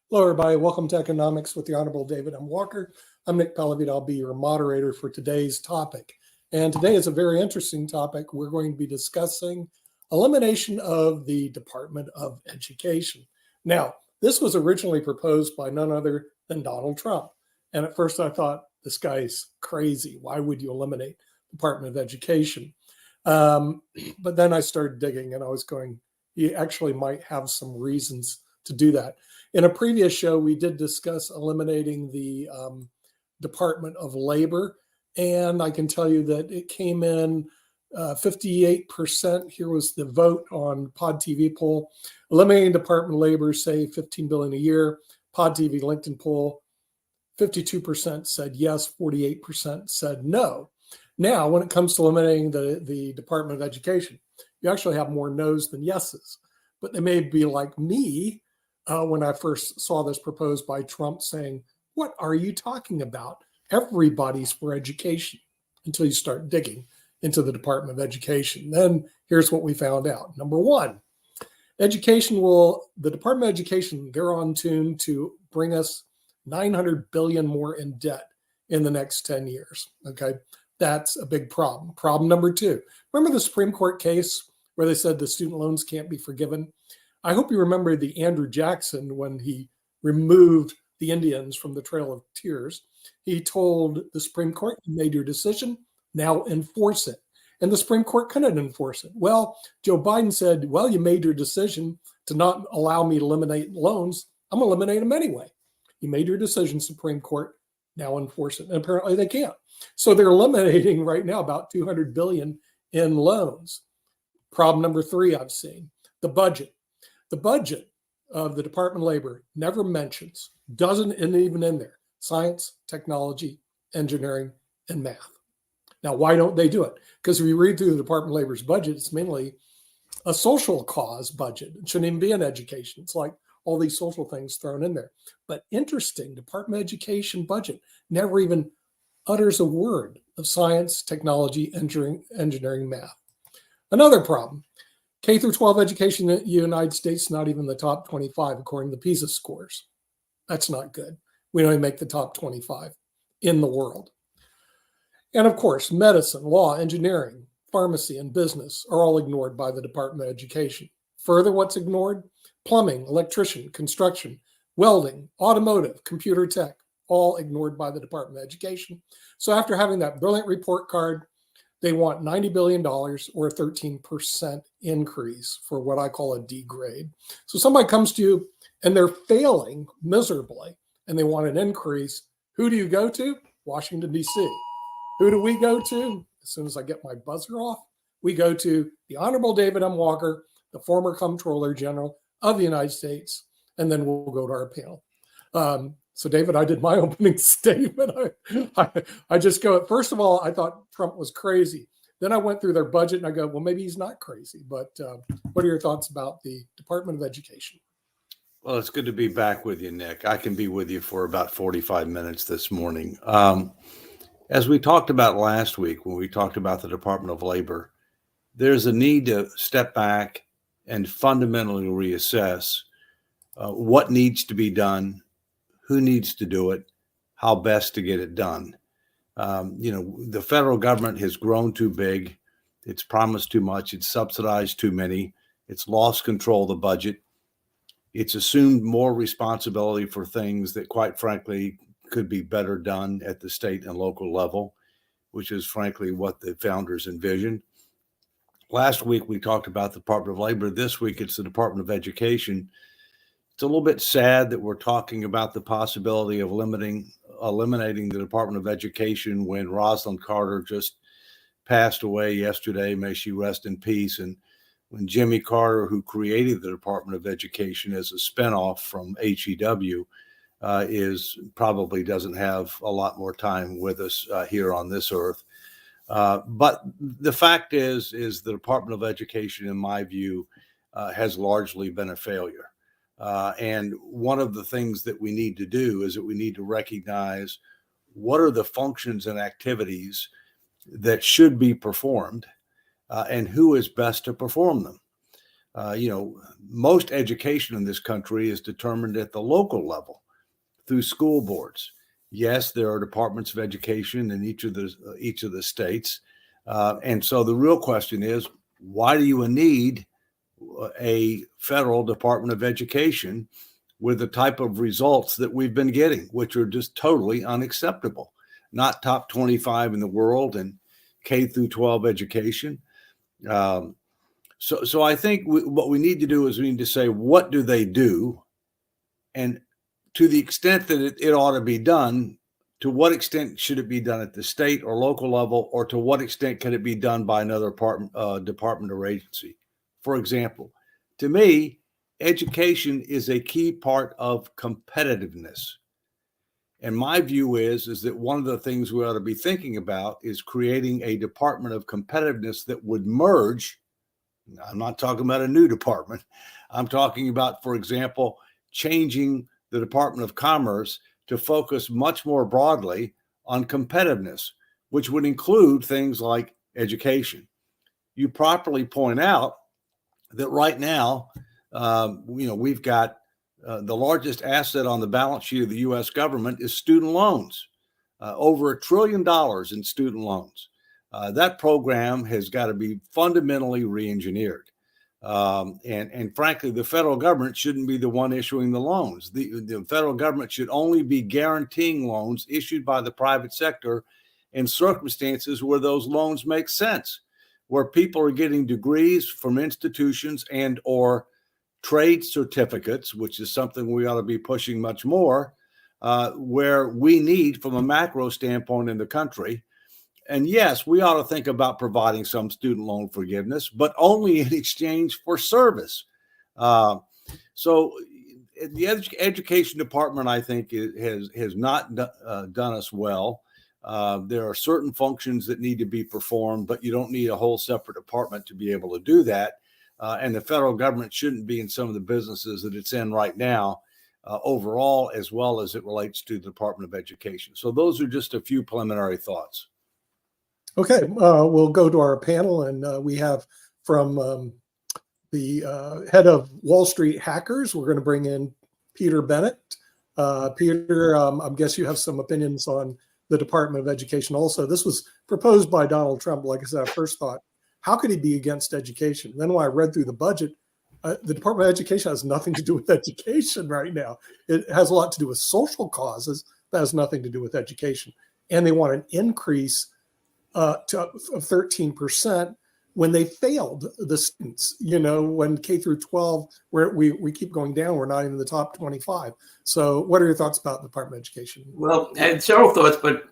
Hello, everybody. Welcome to Economics with the Honorable David M. Walker. I'm Nick Pellevitt. I'll be your moderator for today's topic. And today is a very interesting topic. We're going to be discussing elimination of the Department of Education. Now, this was originally proposed by none other than Donald Trump. And at first I thought, this guy's crazy. Why would you eliminate the Department of Education? But then I started digging and I was going, he actually might have some reasons to do that. In a previous show, we did discuss eliminating the Department of Labor, and I can tell you that it came in 58%. Here was the vote on Pod TV poll. Eliminating Department of Labor, say $15 billion a year. Pod TV LinkedIn poll, 52% said yes, 48% said no. Now, when it comes to eliminating the Department of Education, you actually have more no's than yeses, but they may be like me. When I first saw this proposed by Trump saying, what are you talking about? Everybody's for education, until you start digging into the Department of Education. Then here's what we found out. Number one, the Department of Education, they're on tune to bring us 900 billion more in debt in the next 10 years. Okay, that's a big problem. Problem number two, remember the Supreme Court case where they said the student loans can't be forgiven? I hope you remember the Andrew Jackson when he removed the Indians from the Trail of Tears. He told the Supreme Court, you made your decision, now enforce it. And the Supreme Court couldn't enforce it. Well, Joe Biden said, well, you made your decision to not allow me to eliminate loans. I'm going to eliminate them anyway. You made your decision, Supreme Court, now enforce it. And apparently they can't. So they're eliminating right now about 200 billion in loans. Problem number three I've seen, the budget. The budget of the Department of Labor never mentions, isn't even in there, science, technology, engineering, and math. Now, why don't they do it? Because if you read through the Department of Labor's budget, it's mainly a social cause budget. It shouldn't even be in education. It's like all these social things thrown in there. But interesting, Department of Education budget never even utters a word of science, technology, engineering, math. Another problem. K through 12 education in the United States, not even the top 25, according to the PISA scores. That's not good. We don't even make the top 25 in the world. And of course, medicine, law, engineering, pharmacy, and business are all ignored by the Department of Education. Further, what's ignored? Plumbing, electrician, construction, welding, automotive, computer tech, all ignored by the Department of Education. So after having that brilliant report card, they want $90 billion or a 13% increase for what I call a D grade. So somebody comes to you and they're failing miserably and they want an increase. Who do you go to? Washington, D.C. Who do we go to? As soon as I get my buzzer off, we go to the Honorable David M. Walker, the former Comptroller General of the United States, and then we'll go to our panel. So, David, I did my opening statement. I just go, first of all, I thought Trump was crazy. Then I went through their budget and I go, well, maybe he's not crazy. But what are your thoughts about the Department of Education? Well, it's good to be back with you, Nick. I can be with you for about 45 minutes this morning. As we talked about last week, when we talked about the Department of Labor, there's a need to step back and fundamentally reassess what needs to be done, who needs to do it, how best to get it done. The federal government has grown too big. It's promised too much. It's subsidized too many. It's lost control of the budget. It's assumed more responsibility for things that, quite frankly, could be better done at the state and local level, which is, frankly, what the founders envisioned. Last week, we talked about the Department of Labor. This week, it's the Department of Education. It's a little bit sad that we're talking about the possibility of eliminating the Department of Education when Rosalynn Carter just passed away yesterday. May she rest in peace. And when Jimmy Carter, who created the Department of Education as a spinoff from HEW, probably doesn't have a lot more time with us here on this earth. But the fact is the Department of Education, in my view, has largely been a failure. And one of the things that we need to do is that we need to recognize what are the functions and activities that should be performed and who is best to perform them. most education in this country is determined at the local level through school boards. Yes, there are departments of education in each of the states. And so the real question is, why do you need a federal Department of Education with the type of results that we've been getting, which are just totally unacceptable? Not top 25 in the world in K through 12 education. So I think what we need to do is we need to say, what do they do? And to the extent that it ought to be done, to what extent should it be done at the state or local level, or to what extent can it be done by another department or agency? For example, to me, education is a key part of competitiveness. And my view is that one of the things we ought to be thinking about is creating a department of competitiveness that would merge. I'm not talking about a new department. I'm talking about, for example, changing the Department of Commerce to focus much more broadly on competitiveness, which would include things like education. You properly point out that right now, we've got the largest asset on the balance sheet of the U.S. government is student loans, over $1 trillion in student loans. That program has got to be fundamentally re-engineered. And frankly, the federal government shouldn't be the one issuing the loans. The federal government should only be guaranteeing loans issued by the private sector in circumstances where those loans make sense, where people are getting degrees from institutions and or trade certificates, which is something we ought to be pushing much more, where we need from a macro standpoint in the country. And yes, we ought to think about providing some student loan forgiveness, but only in exchange for service. So the education department, I think, has not done us well. There are certain functions that need to be performed, but you don't need a whole separate department to be able to do that. And the federal government shouldn't be in some of the businesses that it's in right now, overall, as well as it relates to the Department of Education. So those are just a few preliminary thoughts. Okay, we'll go to our panel, and we have from the head of Wall Street Hackers, we're going to bring in Peter Bennett. Peter, I guess you have some opinions on the Department of Education also. This was proposed by Donald Trump. Like I said, I first thought, how could he be against education? Then when I read through the budget, the Department of Education has nothing to do with education right now. It has a lot to do with social causes, that has nothing to do with education. And they want an increase of 13% when they failed the students, when K through 12, where we keep going down, we're not even in the top 25. So what are your thoughts about the Department of Education? Well, I had several thoughts, but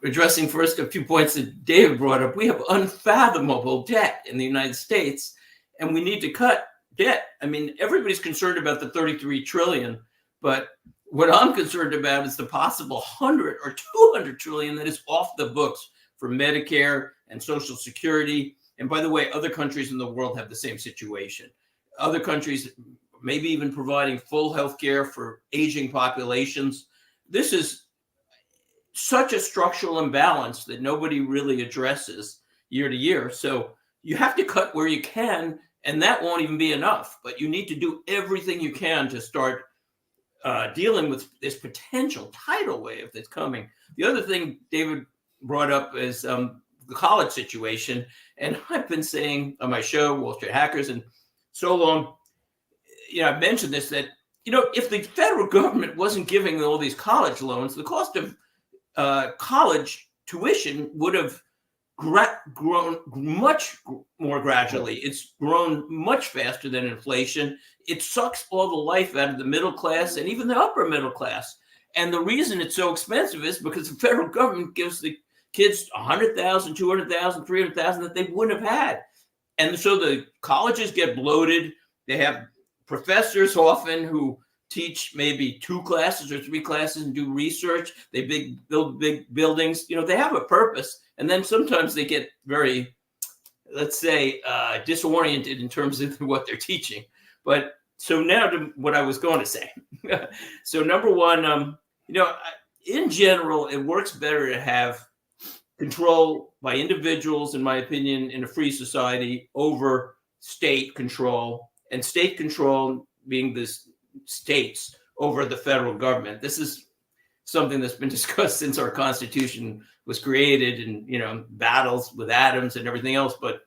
addressing first a few points that David brought up, we have unfathomable debt in the United States, and we need to cut debt. I mean, everybody's concerned about the 33 trillion, but what I'm concerned about is the possible 100 or 200 trillion that is off the books for Medicare and Social Security. And by the way, other countries in the world have the same situation. Other countries maybe even providing full health care for aging populations. This is such a structural imbalance that nobody really addresses year to year. So you have to cut where you can, and that won't even be enough. But you need to do everything you can to start dealing with this potential tidal wave that's coming. The other thing David brought up is the college situation. And I've been saying on my show, Wall Street Hackers, and so long, I've mentioned this, that, if the federal government wasn't giving all these college loans, the cost of college tuition would have grown much more gradually. It's grown much faster than inflation. It sucks all the life out of the middle class and even the upper middle class. And the reason it's so expensive is because the federal government gives the kids $100,000, $200,000, $300,000 that they wouldn't have had. And so the colleges get bloated. They have professors often who teach maybe 2 classes or 3 classes and do research. They build big buildings. They have a purpose. And then sometimes they get very, let's say, disoriented in terms of what they're teaching. But so now to what I was going to say. So number one, in general, it works better to have control by individuals, in my opinion, in a free society over state control. and state control being the states over the federal government. This is something that's been discussed since our Constitution was created, and battles with Adams and everything else. But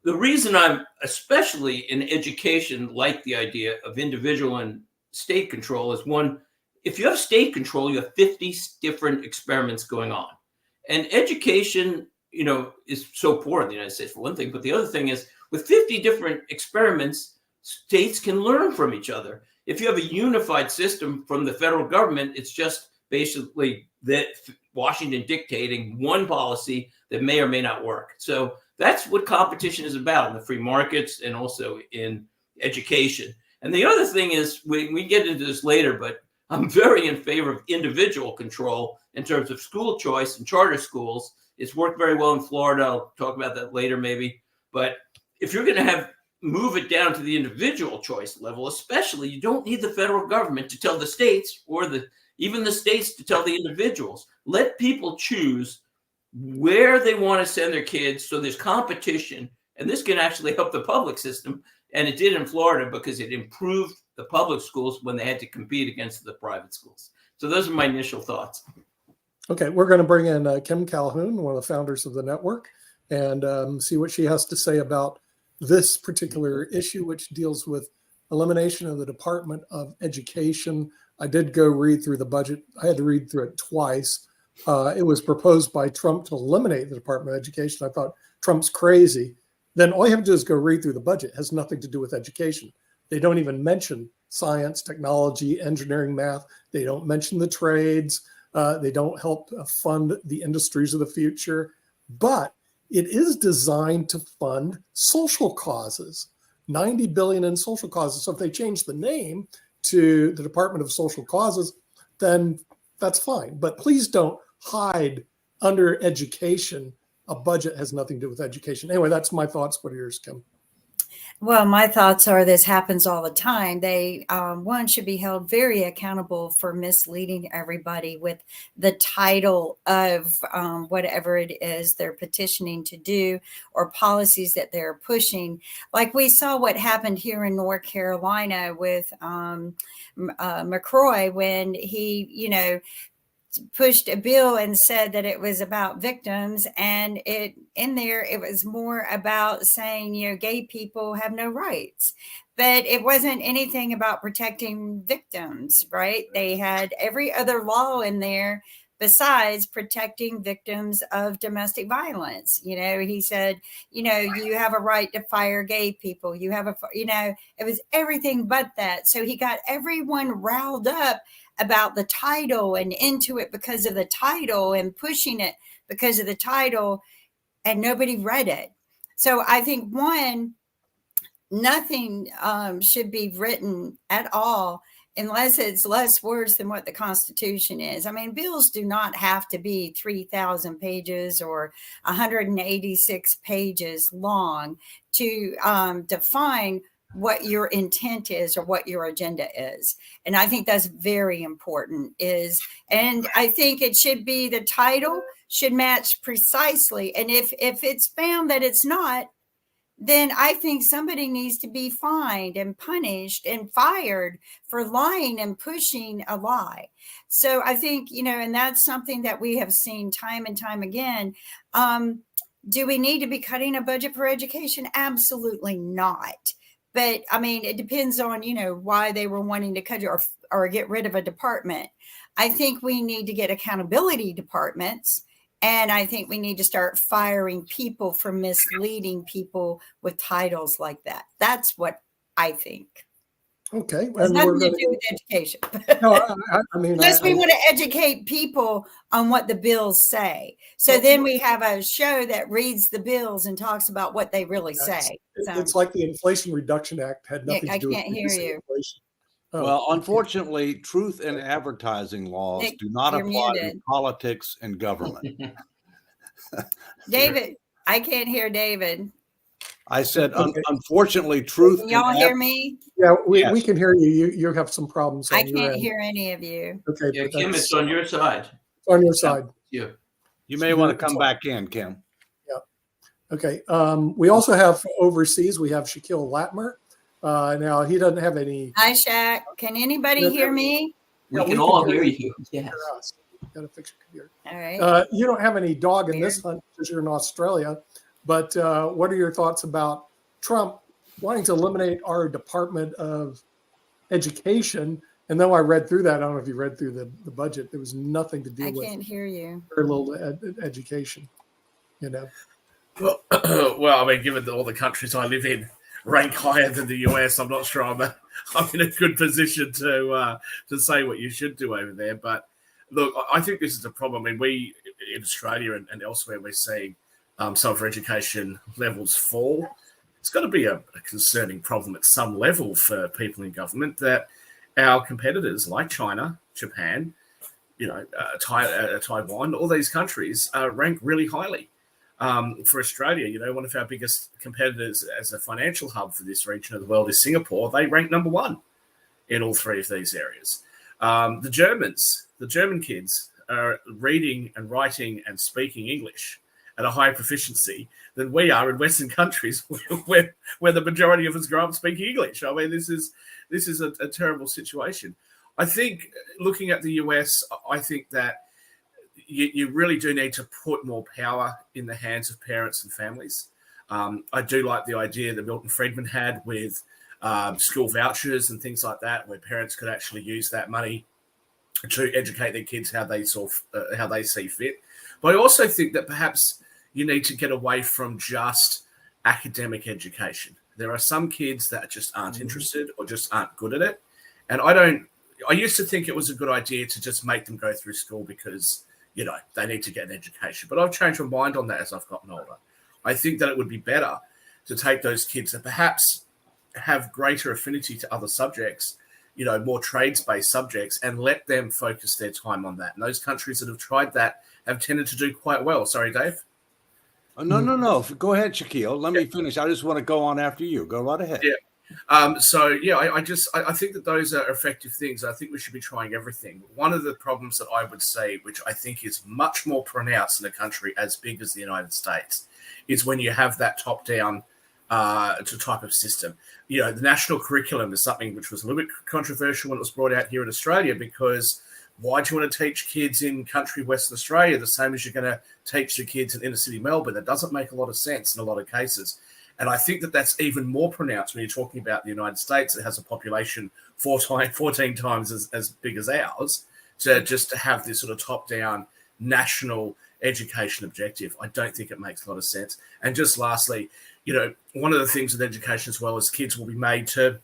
the reason I'm especially in education like the idea of individual and state control is, one, if you have state control, you have 50 different experiments going on. And education, is so poor in the United States, for one thing. But the other thing is, with 50 different experiments, states can learn from each other. If you have a unified system from the federal government, it's just basically that Washington dictating one policy that may or may not work. So that's what competition is about in the free markets and also in education. And the other thing is, we get into this later, but I'm very in favor of individual control in terms of school choice and charter schools. It's worked very well in Florida. I'll talk about that later maybe. But if you're going to move it down to the individual choice level, especially, you don't need the federal government to tell the states, or even the states to tell the individuals. Let people choose where they want to send their kids, so there's competition. And this can actually help the public system. And it did in Florida, because it improved the public schools when they had to compete against the private schools. So those are my initial thoughts. Okay, we're going to bring in Kim Calhoun, one of the founders of the network, and see what she has to say about this particular issue, which deals with elimination of the Department of Education. I did go read through the budget. I had to read through it twice. It was proposed by Trump to eliminate the Department of Education. I thought, Trump's crazy. Then all you have to do is go read through the budget. It has nothing to do with education. They don't even mention science, technology, engineering, math. They don't mention the trades. They don't help fund the industries of the future. But it is designed to fund social causes, $90 billion in social causes. So if they change the name to the Department of Social Causes, then that's fine. But please don't hide under education. A budget has nothing to do with education. Anyway, that's my thoughts. What are yours, Kim? Well, my thoughts are this happens all the time. They, one, should be held very accountable for misleading everybody with the title of whatever it is they're petitioning to do, or policies that they're pushing. Like we saw what happened here in North Carolina with McCrory, when he, pushed a bill and said that it was about victims, and it was more about saying, gay people have no rights, but it wasn't anything about protecting victims, right? They had every other law in there besides protecting victims of domestic violence. He said, you have a right to fire gay people. You have it was everything but that. So he got everyone riled up about the title and into it because of the title, and pushing it because of the title, and nobody read it. So I think, one, nothing should be written at all unless it's less words than what the Constitution is. I mean, bills do not have to be 3,000 pages or 186 pages long to define what your intent is or what your agenda is. And I think that's very important. And I think it should be, the title should match precisely. And if it's found that it's not, then I think somebody needs to be fined and punished and fired for lying and pushing a lie. So I think, and that's something that we have seen time and time again. Do we need to be cutting a budget for education? Absolutely not. But I mean, it depends on, why they were wanting to cut it or get rid of a department. I think we need to get accountability departments. And I think we need to start firing people for misleading people with titles like that. That's what I think. Okay. It has nothing to do with education. No, I mean, unless we want to educate people on what the bills say. So then we have a show that reads the bills and talks about what they really say. It's like the Inflation Reduction Act had nothing to do with hear you. inflation. Oh, well, unfortunately, truth and advertising laws Nick, do not you're apply muted. to politics and government. David, I can't hear David. I said, Okay. unfortunately, truth. Can y'all hear me? Yeah, we Yes. can hear you. You have some problems. I on your can't end. hear any of you. Okay, Yeah, but Kim, that's it's on your side. on your side. Yeah. You may want to come back in, Kim. Okay. We also have overseas, we have Shaquille Latmer. Now he doesn't have any. Hi, Shaq. Can anybody Yeah, hear me? We Yeah, can we can all hear hear you. you. Yes. Hear us. Got to fix your computer. All right. You don't have any dog in this hunt because you're in Australia. But what are your thoughts about Trump wanting to eliminate our Department of Education? And then I read through that. I don't know if you read through the budget. There was nothing to do I with can't hear you. very little education. You know. Well, well, I mean, given that all the countries I live in rank higher than the US, I'm not sure I'm in a good position to say what you should do over there. But look, I think this is a problem. I mean, we in Australia and elsewhere, we're seeing some of our education levels fall. It's got to be a concerning problem at some level for people in government that our competitors like China, Japan, Taiwan, all these countries rank really highly. For Australia, one of our biggest competitors as a financial hub for this region of the world is Singapore. They rank number one in all three of these areas. The German kids are reading and writing and speaking English at a higher proficiency than we are in Western countries where the majority of us grow up speaking English. I mean, this is a terrible situation. I think looking at the US, I think that you really do need to put more power in the hands of parents and families. I do like the idea that Milton Friedman had with school vouchers and things like that, where parents could actually use that money to educate their kids how they see fit. But I also think that perhaps you need to get away from just academic education. There are some kids that just aren't interested or just aren't good at it. And I used to think it was a good idea to just make them go through school because, they need to get an education. But I've changed my mind on that as I've gotten older. I think that it would be better to take those kids that perhaps have greater affinity to other subjects, more trades-based subjects, and let them focus their time on that. And those countries that have tried that have tended to do quite well. Sorry, Dave. No. Go ahead, Shaquille. Let me finish. I just want to go on after you. Go right ahead. Yeah. I think that those are effective things. I think we should be trying everything. One of the problems that I would say, which I think is much more pronounced in a country as big as the United States, is when you have that top-down type of system. The national curriculum is something which was a little bit controversial when it was brought out here in Australia, because why do you want to teach kids in country Western Australia the same as you're going to teach the kids in inner city Melbourne? That doesn't make a lot of sense in a lot of cases. And I think that that's even more pronounced when you're talking about the United States. It has a population 14 times as big as ours, to have this sort of top-down national education objective. I don't think it makes a lot of sense. And just lastly, one of the things with education as well is kids will be made to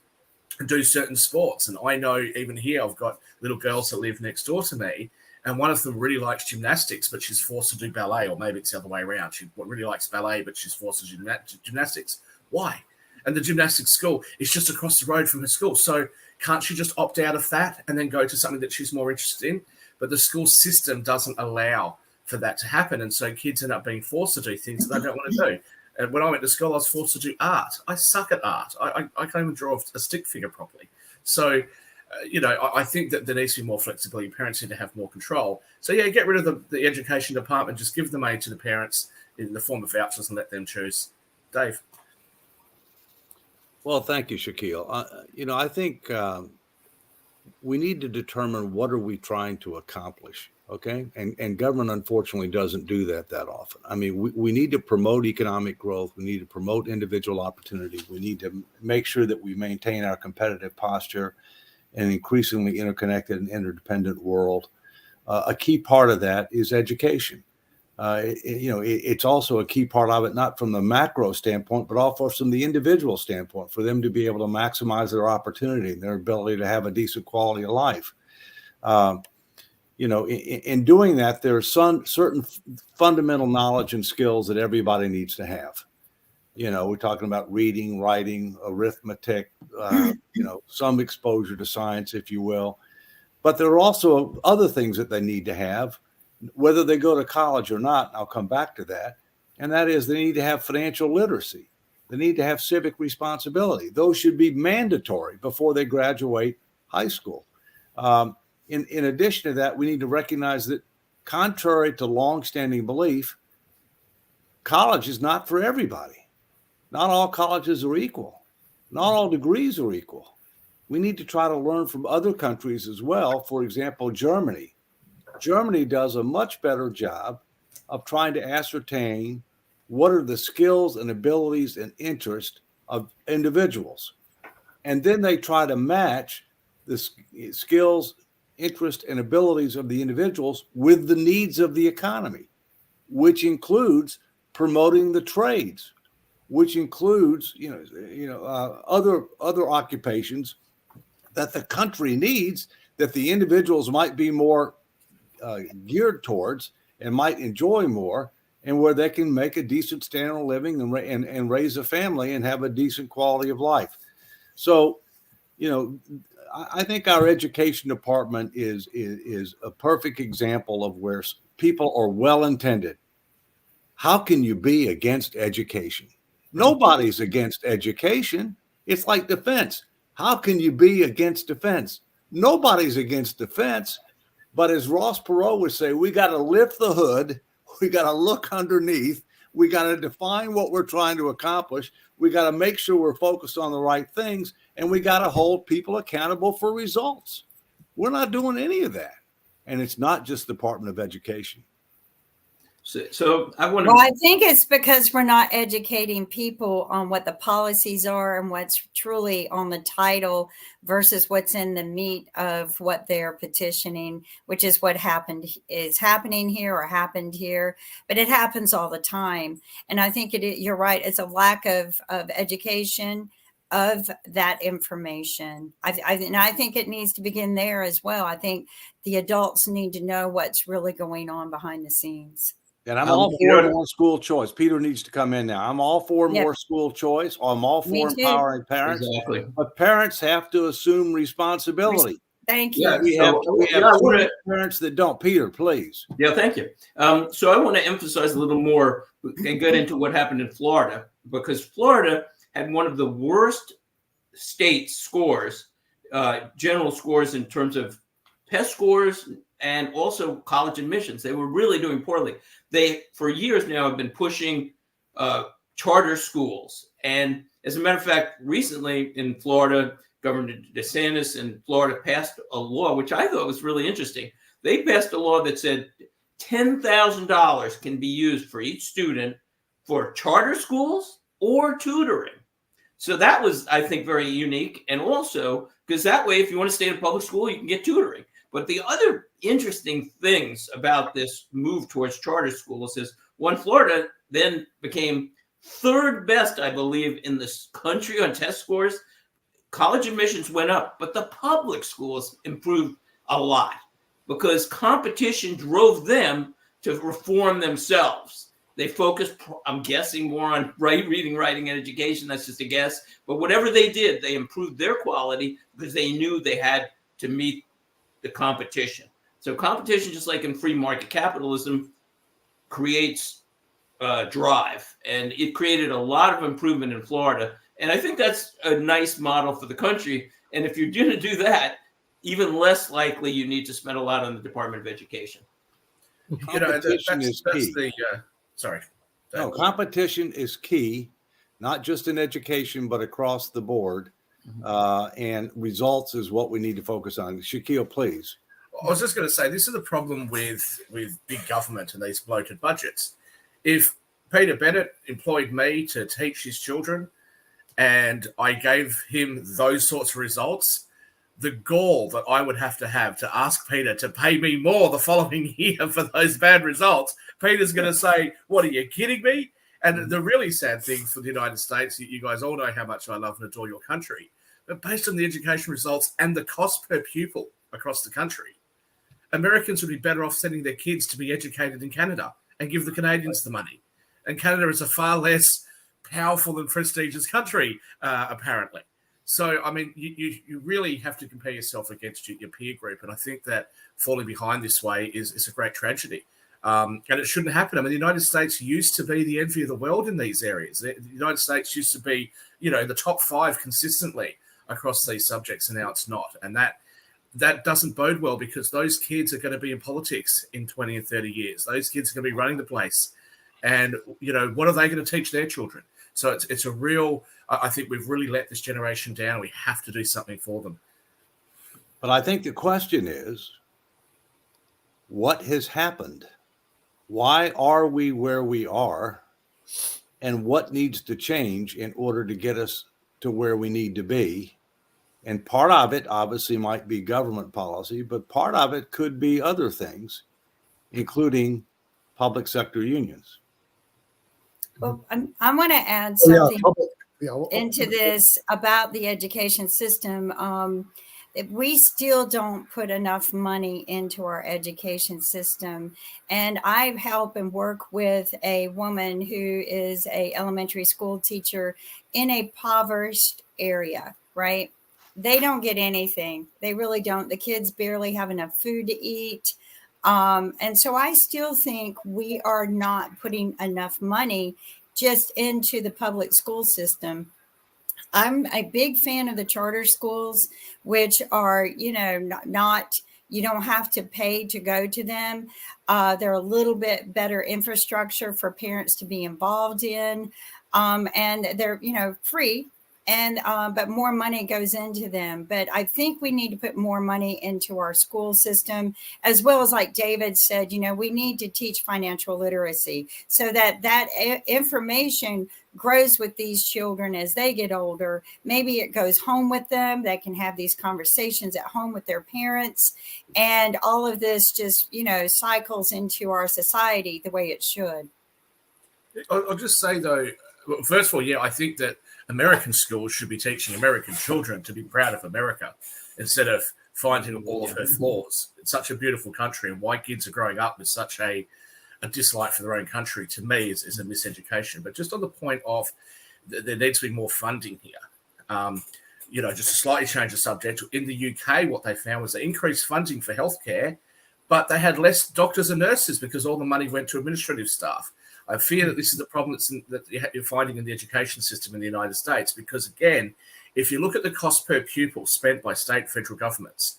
do certain sports. And I know even here, I've got little girls that live next door to me, and one of them really likes gymnastics, but she's forced to do ballet, or maybe it's the other way around. She really likes ballet, but she's forced to do gymnastics. Why? And the gymnastics school is just across the road from her school. So can't she just opt out of that and then go to something that she's more interested in? But the school system doesn't allow for that to happen. And so kids end up being forced to do things that they don't want to do. And when I went to school, I was forced to do art. I suck at art. I can't even draw a stick figure properly. So, I think that there needs to be more flexibility. Parents need to have more control. So, yeah, get rid of the education department. Just give the money to the parents in the form of vouchers and let them choose. Dave. Well, thank you, Shaquille. I think we need to determine what are we trying to accomplish. Okay. And government, unfortunately, doesn't do that often. I mean, we need to promote economic growth. We need to promote individual opportunity. We need to make sure that we maintain our competitive posture in an increasingly interconnected and interdependent world. A key part of that is education. It's also a key part of it, not from the macro standpoint, but also from the individual standpoint, for them to be able to maximize their opportunity and their ability to have a decent quality of life. In doing that, there are certain fundamental knowledge and skills that everybody needs to have. We're talking about reading, writing, arithmetic, some exposure to science, if you will. But there are also other things that they need to have, whether they go to college or not. I'll come back to that. And that is, they need to have financial literacy. They need to have civic responsibility. Those should be mandatory before they graduate high school. In addition to that, we need to recognize that, contrary to longstanding belief, college is not for everybody. Not all colleges are equal. Not all degrees are equal. We need to try to learn from other countries as well. For example, Germany. Germany does a much better job of trying to ascertain what are the skills and abilities and interests of individuals. And then they try to match the skills, interests, and abilities of the individuals with the needs of the economy, which includes promoting the trades, which includes other occupations that the country needs, that the individuals might be more geared towards and might enjoy more, and where they can make a decent standard of living and raise a family and have a decent quality of life. So, I think our education department is a perfect example of where people are well intended. How can you be against education? Nobody's against education. It's like defense. How can you be against defense? Nobody's against defense. But as Ross Perot would say, we got to lift the hood. We got to look underneath. We got to define what we're trying to accomplish. We got to make sure we're focused on the right things. And we got to hold people accountable for results. We're not doing any of that. And it's not just the Department of Education. So I want to. Well, I think it's because we're not educating people on what the policies are and what's truly on the title versus what's in the meat of what they're petitioning, which is what is happening here or happened here. But it happens all the time. And I think you're right. It's a lack of education of that information. And I think it needs to begin there as well. I think the adults need to know what's really going on behind the scenes. And I'm all for more school choice. Peter needs to come in now. I'm all for more school choice. I'm all for empowering parents. Exactly. But parents have to assume responsibility. Thank you. Yeah, We have parents that don't. Peter, please. Yeah, thank you. So I want to emphasize a little more and get into what happened in Florida, because Florida had one of the worst state scores, general scores in terms of test scores and also college admissions. They were really doing poorly. They, for years now, have been pushing charter schools. And as a matter of fact, recently in Florida, Governor DeSantis in Florida passed a law, which I thought was really interesting. They passed a law that said $10,000 can be used for each student for charter schools or tutoring. So that was, I think, very unique. And also, because that way, if you want to stay in a public school, you can get tutoring. But the other interesting things about this move towards charter schools is, one, Florida then became third best, I believe, in this country on test scores. College admissions went up, but the public schools improved a lot because competition drove them to reform themselves. They focused, I'm guessing, more on reading, writing, and education. That's just a guess. But whatever they did, they improved their quality because they knew they had to meet the competition. So competition, just like in free market capitalism, creates drive. And it created a lot of improvement in Florida. And I think that's a nice model for the country. And if you're going to do that, even less likely you need to spend a lot on the Department of Education. Competition is key. Sorry. No, competition is key, not just in education, but across the board. And results is what we need to focus on. Shaquille, please. I was just going to say, this is the problem with big government and these bloated budgets. If Peter Bennett employed me to teach his children and I gave him those sorts of results, the gall that I would have to ask Peter to pay me more the following year for those bad results, Peter's going to say, what, are you kidding me? And the really sad thing for the United States, you guys all know how much I love and adore your country, but based on the education results and the cost per pupil across the country, Americans would be better off sending their kids to be educated in Canada and give the Canadians the money. And Canada is a far less powerful and prestigious country, apparently. So, I mean, you really have to compare yourself against your peer group. And I think that falling behind this way is a great tragedy. And it shouldn't happen. I mean, the United States used to be the envy of the world in these areas. The United States used to be, the top 5 consistently across these subjects, and now it's not. And that doesn't bode well, because those kids are going to be in politics in 20 and 30 years. Those kids are going to be running the place. And, what are they going to teach their children? So it's a real, I think we've really let this generation down. We have to do something for them. But I think the question is, what has happened? Why are we where we are? And what needs to change in order to get us to where we need to be? And part of it obviously might be government policy, but part of it could be other things, including public sector unions. Well, I want to add Oh, yeah, something public- yeah, well, into this about the education system. We still don't put enough money into our education system. And I help and work with a woman who is a elementary school teacher in a impoverished area, right? They don't get anything. They really don't. The kids barely have enough food to eat. And so I still think we are not putting enough money just into the public school system. I'm a big fan of the charter schools, which are, not you don't have to pay to go to them. They're a little bit better infrastructure for parents to be involved in. And they're, free. And but more money goes into them. But I think we need to put more money into our school system, as well as, like David said, we need to teach financial literacy so that information grows with these children as they get older. Maybe it goes home with them. They can have these conversations at home with their parents. And all of this just, cycles into our society the way it should. I'll just say, though, well, first of all, yeah, I think that American schools should be teaching American children to be proud of America instead of finding all of her flaws. It's such a beautiful country, and why kids are growing up with such a dislike for their own country, to me, is a miseducation. But just on the point of there needs to be more funding here. Just to slightly change the subject, in the UK, what they found was they increased funding for healthcare, but they had less doctors and nurses because all the money went to administrative staff. I fear that this is the problem that you're finding in the education system in the United States, because, again, if you look at the cost per pupil spent by state and federal governments,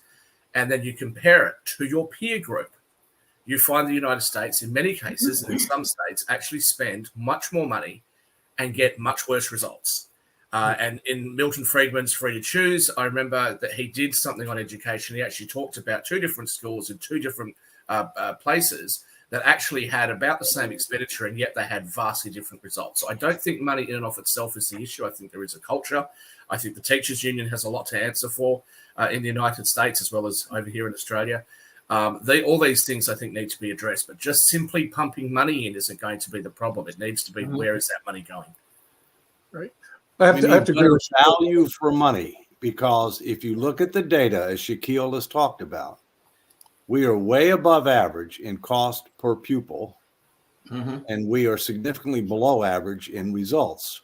and then you compare it to your peer group, you find the United States, in many cases, and in some states, actually spend much more money and get much worse results. And in Milton Friedman's Free to Choose, I remember that he did something on education. He actually talked about 2 different schools in 2 different places that actually had about the same expenditure, and yet they had vastly different results. So I don't think money in and of itself is the issue. I think there is a culture. I think the Teachers Union has a lot to answer for in the United States as well as over here in Australia. All these things I think need to be addressed, but just simply pumping money in isn't going to be the problem. It needs to be, where is that money going? Right. I have to agree with value for money, because if you look at the data, as Shaquille has talked about, we are way above average in cost per pupil, and we are significantly below average in results.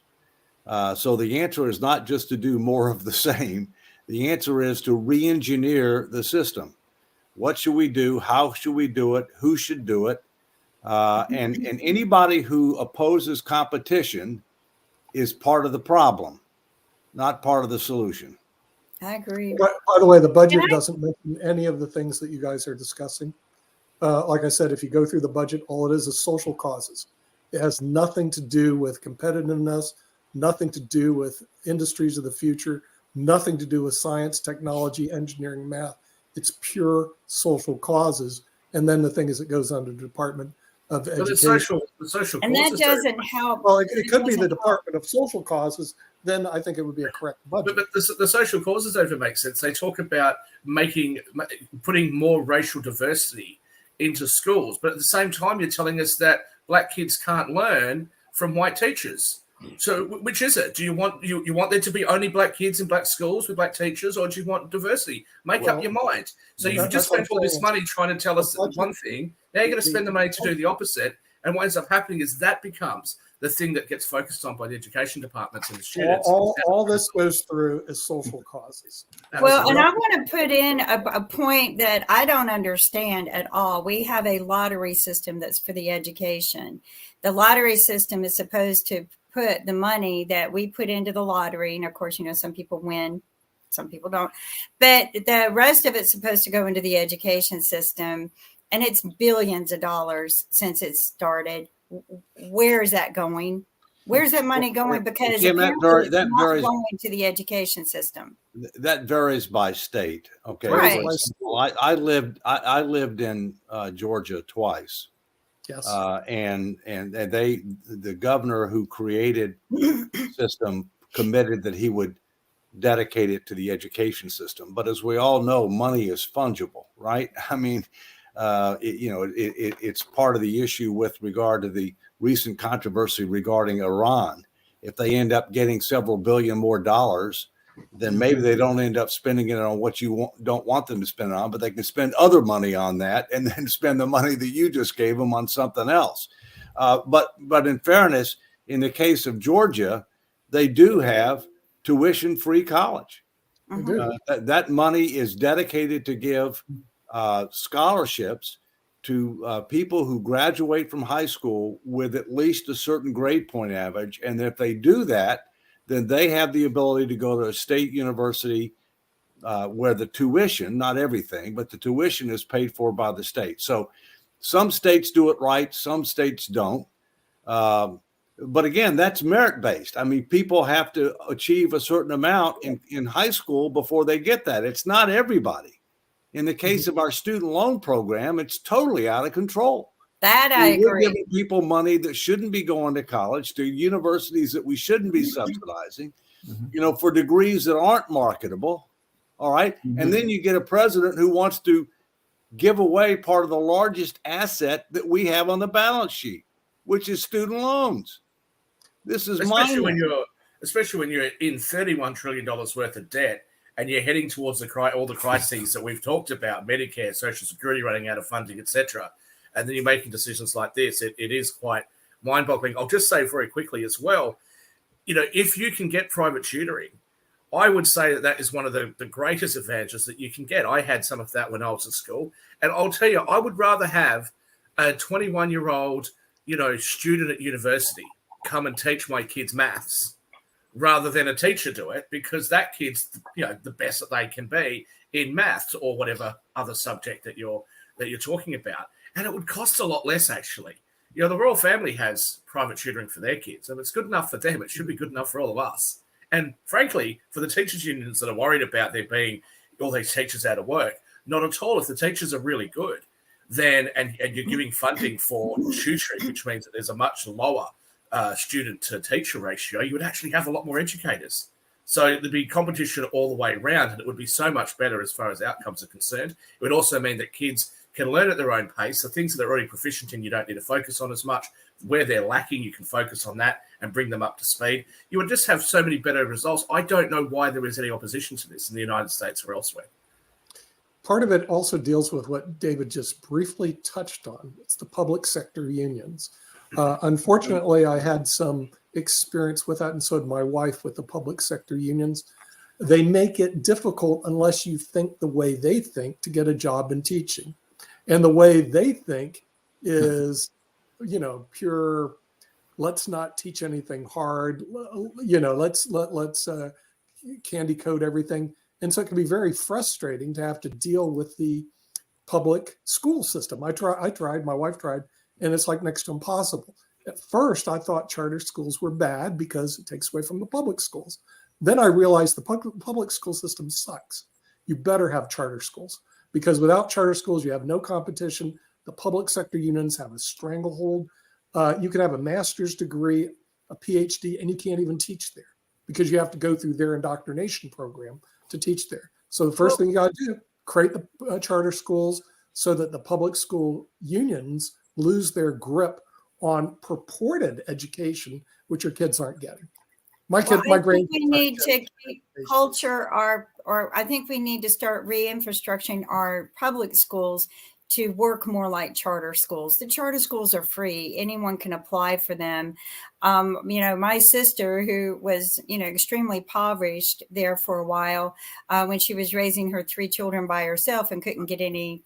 So the answer is not just to do more of the same. The answer is to re-engineer the system. What should we do? How should we do it? Who should do it? And anybody who opposes competition is part of the problem, not part of the solution. I agree. By the way, the budget doesn't mention any of the things that you guys are discussing. Like I said, if you go through the budget, all it is social causes. It has nothing to do with competitiveness, nothing to do with industries of the future, nothing to do with science, technology, engineering, math. It's pure social causes. And then the thing is, it goes under the Department of Education. The social And that causes doesn't help. Well, it could be the Department of Social Causes. Then I think it would be a correct budget. But the social causes don't even make sense. They talk about putting more racial diversity into schools, but at the same time, you're telling us that black kids can't learn from white teachers. So which is it? Do you want there to be only black kids in black schools with black teachers, or do you want diversity? Make up your mind. So you've just spent all this money trying to tell us one thing. Now you're going to spend the money to do the opposite. And what ends up happening is that becomes the thing that gets focused on by the education departments and the students. All this goes through is social causes. Well, and I want to put in a point that I don't understand at all. We have a lottery system that's for the education. The lottery system is supposed to put the money that we put into the lottery. And of course, some people win, some people don't. But the rest of it's supposed to go into the education system. And it's billions of dollars since it started. Where is that going? Where's that money going? Because Kim, apparently that it's not varies. going to the education system. That varies by state. Okay. Right. For example, I lived in Georgia twice. Yes. And the governor who created the system committed that he would dedicate it to the education system. But as we all know, money is fungible, right? I mean, it's part of the issue with regard to the recent controversy regarding Iran. If they end up getting several billion more dollars, then maybe they don't end up spending it on what you don't want them to spend it on, but they can spend other money on that and then spend the money that you just gave them on something else. But in fairness, in the case of Georgia, they do have tuition-free college. They do. That money is dedicated to give scholarships to people who graduate from high school with at least a certain grade point average. And if they do that, then they have the ability to go to a state university where the tuition, not everything, but the tuition is paid for by the state. So some states do it right, some states don't. But again, that's merit-based. I mean, people have to achieve a certain amount in high school before they get that. It's not everybody. In the case of our student loan program, it's totally out of control. That I We're agree. giving people money that shouldn't be going to college, to universities that we shouldn't be subsidizing, for degrees that aren't marketable. All right. And then you get a president who wants to give away part of the largest asset that we have on the balance sheet, which is student loans. This is especially when you're in $31 trillion worth of debt and you're heading towards all the crises that we've talked about, Medicare, Social Security running out of funding, etc. And then you're making decisions like this. It is quite mind-boggling. I'll just say very quickly as well, if you can get private tutoring, I would say that is one of the greatest advantages that you can get. I had some of that when I was at school. And I'll tell you, I would rather have a 21-year-old, student at university come and teach my kids maths rather than a teacher do it, because that kid's, the best that they can be in maths or whatever other subject that you're talking about. And it would cost a lot less, actually. The royal family has private tutoring for their kids. If it's good enough for them, it should be good enough for all of us. And frankly, for the teachers' unions that are worried about there being all these teachers out of work, not at all. If the teachers are really good, then and you're giving funding for tutoring, which means that there's a much lower student to teacher ratio, you would actually have a lot more educators. So there'd be competition all the way around, and it would be so much better as far as outcomes are concerned. It would also mean that kids can learn at their own pace. The things that they're already proficient in, you don't need to focus on as much. Where they're lacking, you can focus on that and bring them up to speed. You would just have so many better results. I don't know why there is any opposition to this in the United States or elsewhere. Part of it also deals with what David just briefly touched on. It's the public sector unions. Unfortunately, I had some experience with that, and so did my wife, with the public sector unions. They make it difficult unless you think the way they think to get a job in teaching. And the way they think is, pure, let's not teach anything hard, let's candy coat everything. And so it can be very frustrating to have to deal with the public school system. I tried, my wife tried, and it's like next to impossible. At first, I thought charter schools were bad because it takes away from the public schools. Then I realized the public school system sucks. You better have charter schools, because without charter schools, you have no competition. The public sector unions have a stranglehold. You can have a master's degree, a PhD, and you can't even teach there because you have to go through their indoctrination program to teach there. So the first thing you got to do, create the charter schools so that the public school unions lose their grip on purported education, which your kids aren't getting. My grandkids. We need to keep culture, or I think we need to start re-infrastructuring our public schools to work more like charter schools. The charter schools are free. Anyone can apply for them. My sister, who was, extremely impoverished there for a while, when she was raising her 3 children by herself and couldn't get any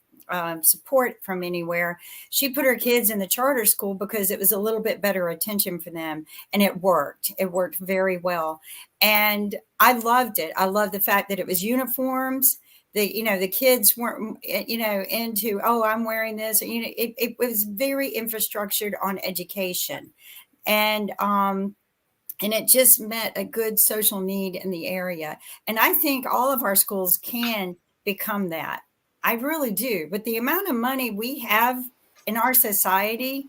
support from anywhere, she put her kids in the charter school because it was a little bit better attention for them, and it worked very well. And I loved it. I loved the fact that it was uniforms. The kids weren't into, I'm wearing this, it was very infrastructured on education. And And it just met a good social need in the area. And I think all of our schools can become that. I really do. But the amount of money we have in our society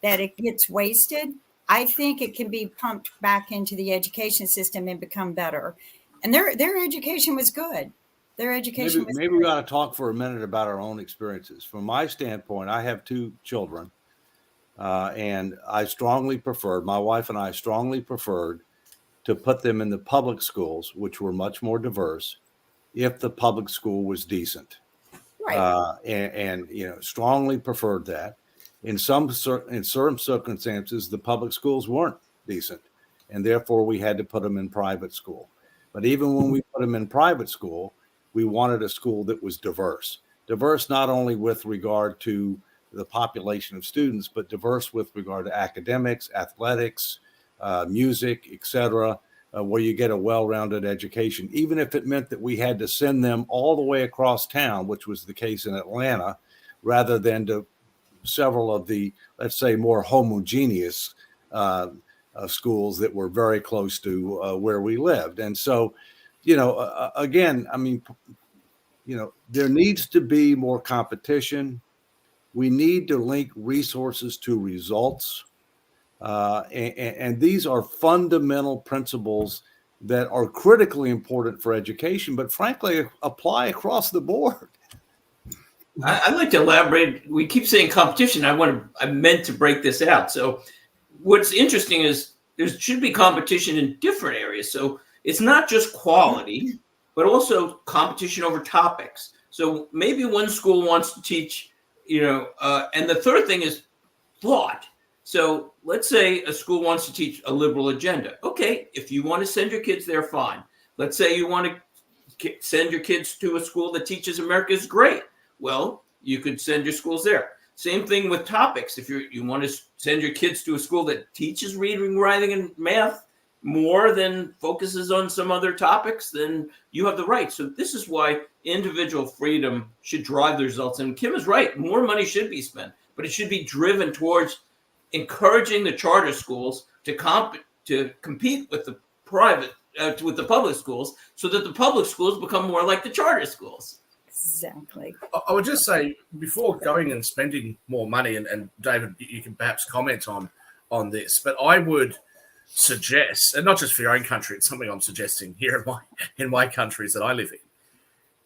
that it gets wasted, I think it can be pumped back into the education system and become better. And their education was good. Their education was Maybe we ought to talk for a minute about our own experiences. From my standpoint, I have 2 children, and my wife and I strongly preferred to put them in the public schools, which were much more diverse, if the public school was decent. right. And strongly preferred that. In certain circumstances, the public schools weren't decent, and therefore we had to put them in private school. But even when we put them in private school, we wanted a school that was diverse not only with regard to the population of students, but diverse with regard to academics, athletics, music, etc., where you get a well-rounded education, even if it meant that we had to send them all the way across town, which was the case in Atlanta, rather than to several of the, let's say, more homogeneous schools that were very close to where we lived. And so, again, I mean, there needs to be more competition. We need to link resources to results. And these are fundamental principles that are critically important for education, but frankly, apply across the board. I'd like to elaborate. We keep saying competition. I meant to break this out. So what's interesting is there should be competition in different areas. So it's not just quality, but also competition over topics. So maybe one school wants to teach, and the third thing is thought. So let's say a school wants to teach a liberal agenda. Okay, if you want to send your kids there, fine. Let's say you want to send your kids to a school that teaches America is great. Well, you could send your schools there. Same thing with topics. If you want to send your kids to a school that teaches reading, writing, and math more than focuses on some other topics, then you have the right. So this is why individual freedom should drive the results. And Kim is right. More money should be spent, but it should be driven towards encouraging the charter schools to compete with the with the public schools, so that the public schools become more like the charter schools. Exactly. I would just say, before going and spending more money, and David, you can perhaps comment on this, but I would suggest, and not just for your own country, it's something I'm suggesting here in my countries that I live in.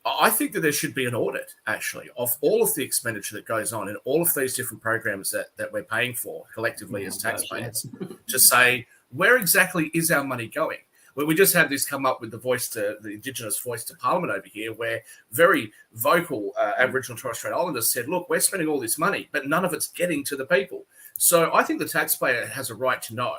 I think that there should be an audit, actually, of all of the expenditure that goes on in all of these different programs that we're paying for collectively as taxpayers, to say, where exactly is our money going? We just had this come up with the Indigenous voice to Parliament over here, where very vocal Aboriginal and Torres Strait Islanders said, look, we're spending all this money, but none of it's getting to the people. So I think the taxpayer has a right to know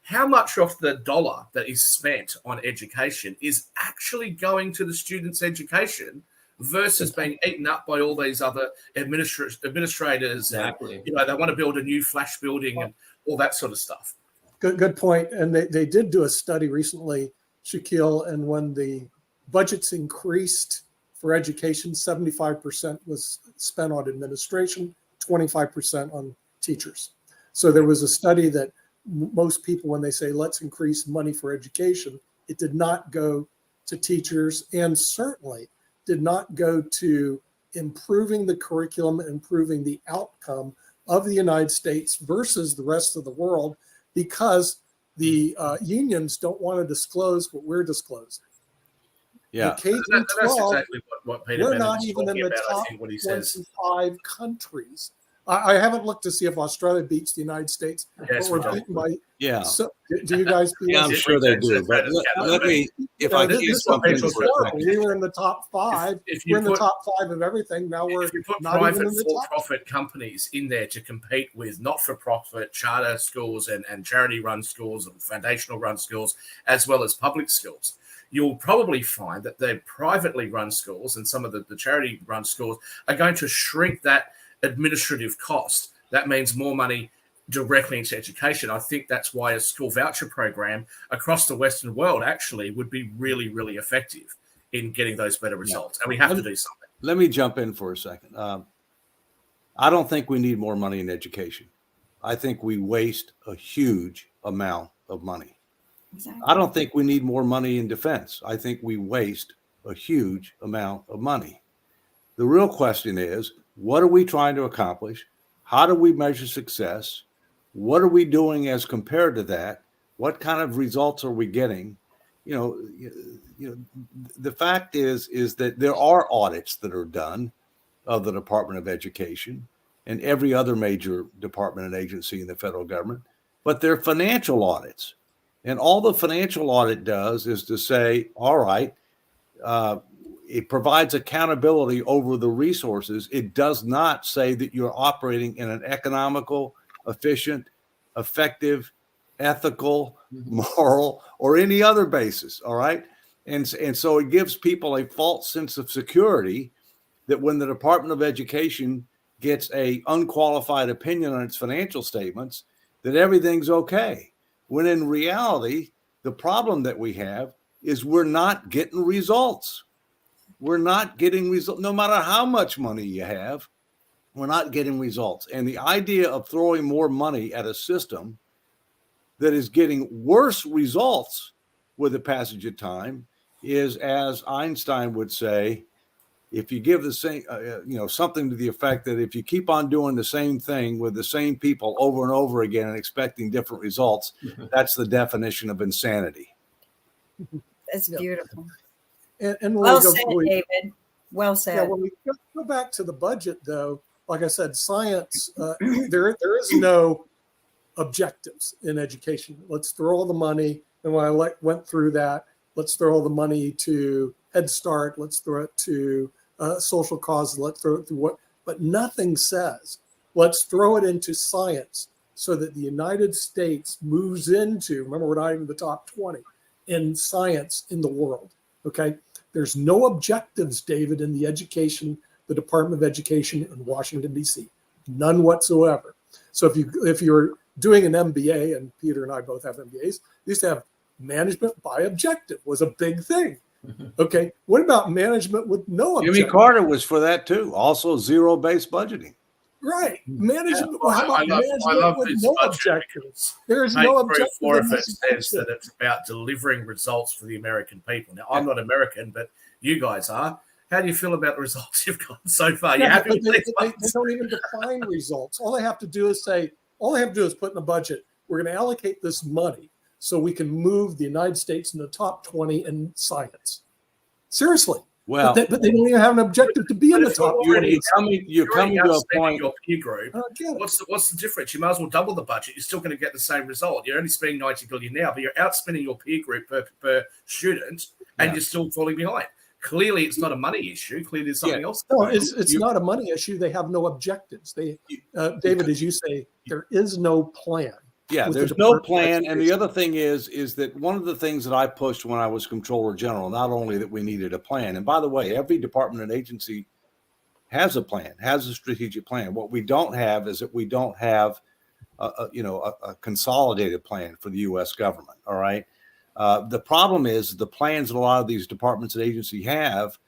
how much of the dollar that is spent on education is actually going to the students' education versus being eaten up by all these other administrators. Exactly. And, they want to build a new flash building and all that sort of stuff. Good point. And they did do a study recently, Shaquille, and when the budgets increased for education, 75% was spent on administration, 25% on teachers. So there was a study that most people, when they say let's increase money for education, it did not go to teachers, and certainly did not go to improving the curriculum, improving the outcome of the United States versus the rest of the world, because the unions don't want to disclose what we're disclosing. Yeah. K through That's 12, exactly what Peter we're Bennett not is even in talking the about, top I think, what he says. 25 countries. I haven't looked to see if Australia beats the United States, Yes, but we we're do. beaten by. Yeah. So, do you guys beat Yeah, us? I'm sure they do. But let me, if I this can is jump in for a horrible. second. We were in the top 5. If We're you in the put- top 5 of everything. Now we're If you put not private even in the top. for-profit companies in there to compete with not-for-profit charter schools and charity-run schools and foundational-run schools, as well as public schools, you'll probably find that the privately run schools and some of the charity-run schools are going to shrink that administrative cost. That means more money directly into education. I think that's why a school voucher program across the Western world actually would be really, really effective in getting those better results. And we have to do something. Let me jump in for a second. I don't think we need more money in education. I think we waste a huge amount of money. Exactly. I don't think we need more money in defense. I think we waste a huge amount of money. The real question is, what are we trying to accomplish? How do we measure success? What are we doing as compared to that? What kind of results are we getting? The fact is that there are audits that are done of the Department of Education and every other major department and agency in the federal government, but they're financial audits. And all the financial audit does is to say, all right, it provides accountability over the resources. It does not say that you're operating in an economical, efficient, effective, ethical, moral, or any other basis. All right. And so it gives people a false sense of security that when the Department of Education gets a unqualified opinion on its financial statements, that everything's okay. When in reality, the problem that we have is we're not getting results. We're not getting results. No matter how much money you have, we're not getting results. And the idea of throwing more money at a system that is getting worse results with the passage of time is, as Einstein would say, if you give the same, something to the effect that if you keep on doing the same thing with the same people over and over again and expecting different results, that's the definition of insanity. That's beautiful. And when Well we go, said, David. Well said. Yeah, when we go back to the budget, though, like I said, science, there is no objectives in education. Let's throw all the money. And when I went through that, let's throw all the money to Head Start. Let's throw it to social causes. Let's throw it to what, but nothing says, let's throw it into science so that the United States moves into, remember, we're not even the top 20 in science in the world. Okay. There's no objectives, David, in the Department of Education in Washington, D.C. None whatsoever. So if you're doing an MBA, and Peter and I both have MBAs, they used to have management by objective was a big thing. Okay. What about management with no objective? Jimmy Carter was for that too. Also zero-based budgeting. Right. Management. Yeah. Well, how about management with no budget objectives? There is no objective. Or if it says that it's about delivering results for the American people. Now, I'm not American, but you guys are. How do you feel about the results you've gotten so far? Yeah, they don't even define results. All they have to do is put in a budget, we're going to allocate this money so we can move the United States in the top 20 in science. Seriously. Well, but they don't even have an objective to be in the top 20. You're coming to a point. Your peer group. What's the difference? You might as well double the budget. You're still going to get the same result. You're only spending 90 billion now, but you're outspending your peer group per student, and you're still falling behind. Clearly, it's not a money issue. Clearly, there's something else. No, it's not a money issue. They have no objectives. David, as you say, there is no plan. Yeah, there's no plan. And the other thing is that one of the things that I pushed when I was Comptroller General, not only that we needed a plan, and by the way, every department and agency has a plan, has a strategic plan. What we don't have is that we don't have a consolidated plan for the U.S. government. All right. The problem is the plans that a lot of these departments and agencies have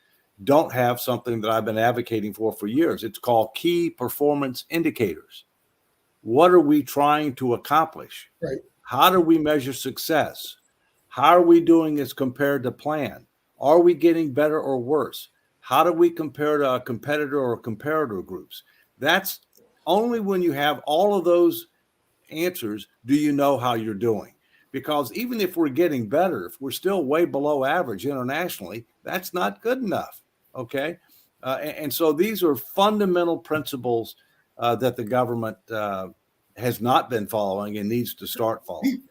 don't have something that I've been advocating for years. It's called key performance indicators. What are we trying to accomplish? Right. How do we measure success? How are we doing as compared to plan? Are we getting better or worse? How do we compare to a competitor or comparator groups? That's only when you have all of those answers do you know how you're doing. Because even if we're getting better, if we're still way below average internationally, that's not good enough. Okay. And so these are fundamental principles that the government has not been following and needs to start following.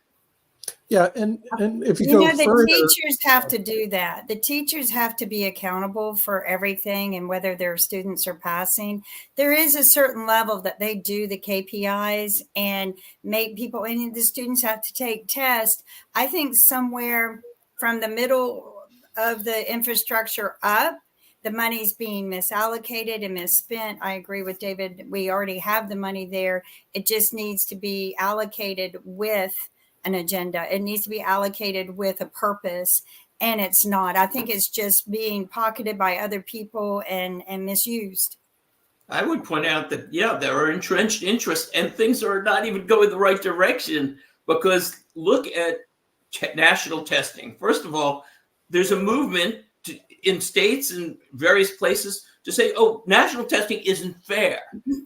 Yeah, and if you go further, the teachers have to do that. The teachers have to be accountable for everything, and whether their students are passing, there is a certain level that they do the KPIs and make people, and the students have to take tests. I think somewhere from the middle of the infrastructure up, the money's being misallocated and misspent. I agree with David. We already have the money there. It just needs to be allocated with an agenda. It needs to be allocated with a purpose, and it's not. I think it's just being pocketed by other people and misused. I would point out that, there are entrenched interests and things are not even going the right direction, because look at national testing. First of all, there's a movement in states and various places to say, oh, national testing isn't fair.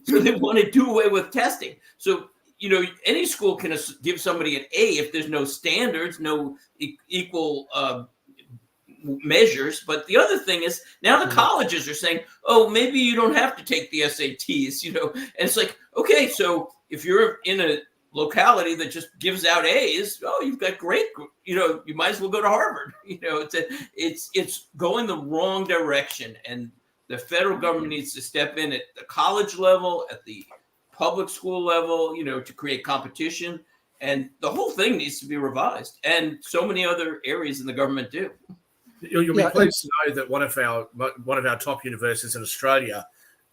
So they want to do away with testing. So, any school can give somebody an A if there's no standards, no equal measures. But the other thing is now the colleges are saying, oh, maybe you don't have to take the SATs, and it's like, okay, so if you're in a locality that just gives out A's, oh, you've got great, you might as well go to Harvard. It's going the wrong direction, and the federal government needs to step in at the college level, at the public school level, to create competition, and the whole thing needs to be revised. And so many other areas in the government do. You'll be pleased to know that one of our top universities in Australia,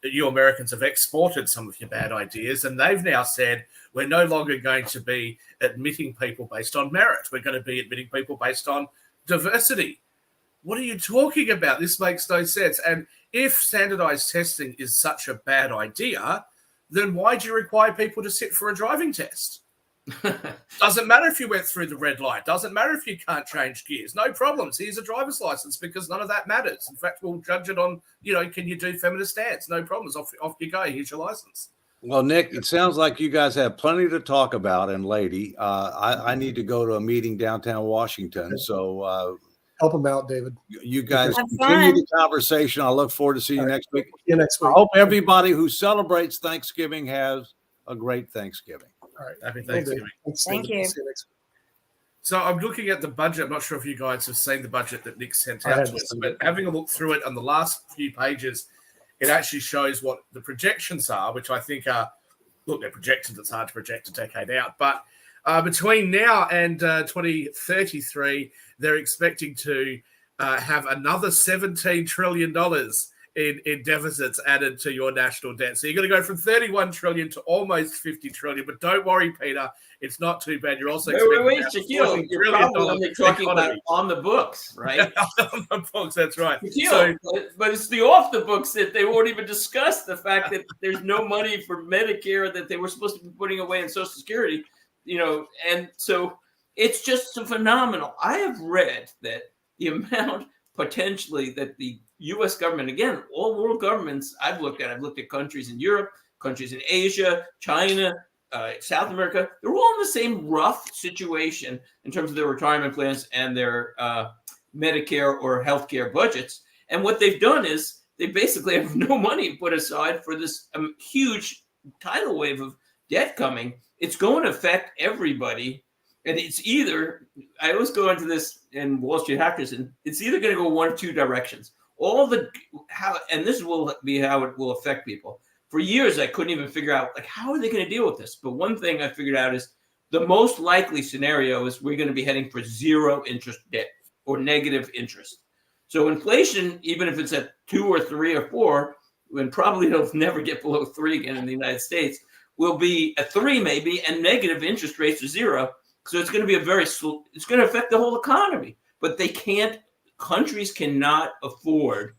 you Americans have exported some of your bad ideas, and they've now said we're no longer going to be admitting people based on merit. We're going to be admitting people based on diversity. What are you talking about? This makes no sense. And if standardized testing is such a bad idea, then why do you require people to sit for a driving test? Doesn't matter if you went through the red light. Doesn't matter if you can't change gears. No problems. Here's a driver's license, because none of that matters. In fact, we'll judge it on, can you do feminist dance? No problems. Off you go. Here's your license. Well, Nick, it sounds like you guys have plenty to talk about. And lady, I need to go to a meeting downtown Washington. So Help them out, David. you guys Have continue fun. the conversation. I look forward to seeing you next week. See you next I week. hope everybody who celebrates Thanksgiving has a great Thanksgiving. All right. Happy Will do. Thanksgiving. Thanks, Thank David. you. See you next week. So I'm looking at the budget. I'm not sure if you guys have seen the budget that Nick sent I out haven't to us, seen but it. having a look through it on the last few pages, it actually shows what the projections are, which I think are, look, they're projections. It's hard to project a decade out, but between now and 2033, they're expecting to have another $17 trillion in deficits added to your national debt. So you're going to go from 31 trillion to almost 50 trillion. But don't worry, Peter, it's not too bad. You're also Wait, expecting Shaquille, $40 you're trillion probably only talking about economy. on the books, right? On the books, that's right. Shaquille, but it's the off the books that they won't even discuss the fact that there's no money for Medicare that they were supposed to be putting away in Social Security, and so it's just so phenomenal. I have read that the amount potentially that the U.S. government, again, all world governments I've looked at countries in Europe, countries in Asia, China, South America, they're all in the same rough situation in terms of their retirement plans and their Medicare or healthcare budgets. And what they've done is they basically have no money put aside for this huge tidal wave of debt coming. It's going to affect everybody. And it's either, I always go into this in Wall Street Hackers, and it's either going to go one of two directions. And this will be how it will affect people. For years, I couldn't even figure out, how are they going to deal with this? But one thing I figured out is the most likely scenario is we're going to be heading for zero interest debt or negative interest. So inflation, even if it's at 2 or 3 or 4, and probably it'll never get below 3 again in the United States, will be at 3 maybe, and negative interest rates are 0. So it's going to be it's going to affect the whole economy. But countries cannot afford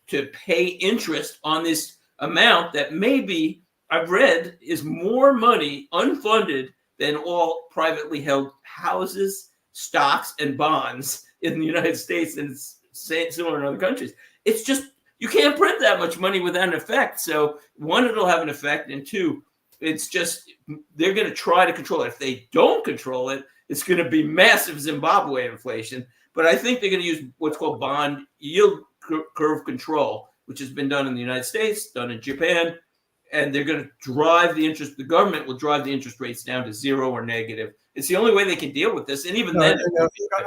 to pay interest on this amount that maybe I've read is more money unfunded than all privately held houses, stocks, and bonds in the United States, and it's similar in other countries. It's just, you can't print that much money without an effect. So one, it'll have an effect, and 2, it's just, they're going to try to control it. If they don't control it, it's going to be massive Zimbabwe inflation. But I think they're going to use what's called bond yield curve control, which has been done in the United States, done in Japan, and they're going to drive the government will drive the interest rates down to 0 or negative. It's the only way they can deal with this. And even then,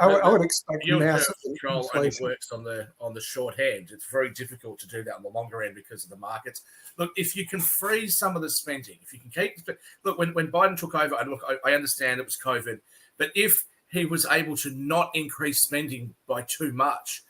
I would expect Yield curve massive control only inflation. works on the short end. It's very difficult to do that on the longer end because of the markets. Look, if you can freeze some of the spending, if you can when Biden took over, and look, I understand it was COVID, but if he was able to not increase spending by too much,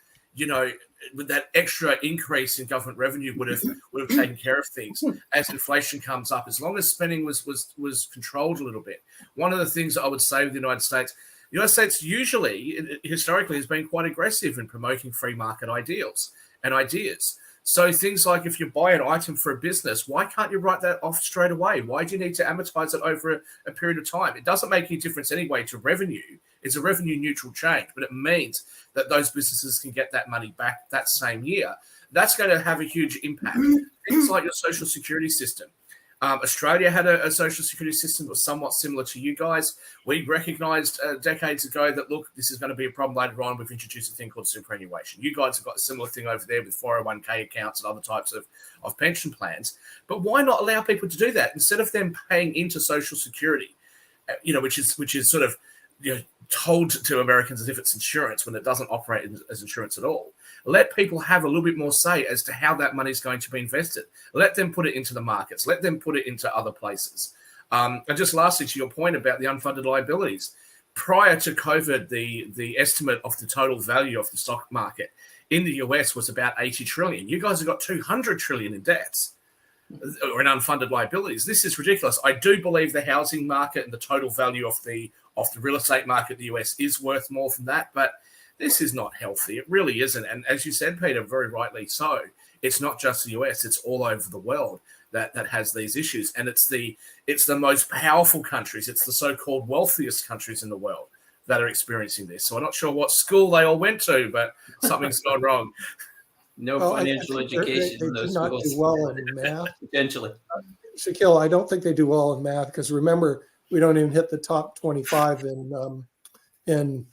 with that extra increase in government revenue would have taken care of things as inflation comes up. As long as spending was controlled a little bit. One of the things that I would say with the United States usually, historically, has been quite aggressive in promoting free market ideals and ideas. So things like if you buy an item for a business, why can't you write that off straight away? Why do you need to amortize it over a period of time? It doesn't make any difference anyway to revenue It's a revenue neutral change, but it means that those businesses can get that money back that same year. That's going to have a huge impact. Things like your social security system. Australia had a social security system that was somewhat similar to you guys. We recognised decades ago that, look, this is going to be a problem later on. We've introduced a thing called superannuation. You guys have got a similar thing over there with 401k accounts and other types of pension plans. But why not allow people to do that instead of them paying into social security, which is sort of told to Americans as if it's insurance when it doesn't operate as insurance at all. Let people have a little bit more say as to how that money is going to be invested. Let them put it into the markets. Let them put it into other places. And just lastly, to your point about the unfunded liabilities, prior to COVID, the estimate of the total value of the stock market in the US was about 80 trillion. You guys have got 200 trillion in debts or in unfunded liabilities. This is ridiculous. I do believe the housing market and the total value of the real estate market in the US is worth more than that, but this is not healthy. It really isn't. And as you said, Peter, very rightly so, it's not just the US, it's all over the world that has these issues. And it's the most powerful countries, it's the so-called wealthiest countries in the world that are experiencing this. So I'm not sure what school they all went to, but something's gone wrong. No Well, financial education They in do those not schools. do well in math. Potentially. Shaquille, I don't think they do well in math because remember, we don't even hit the top 25 in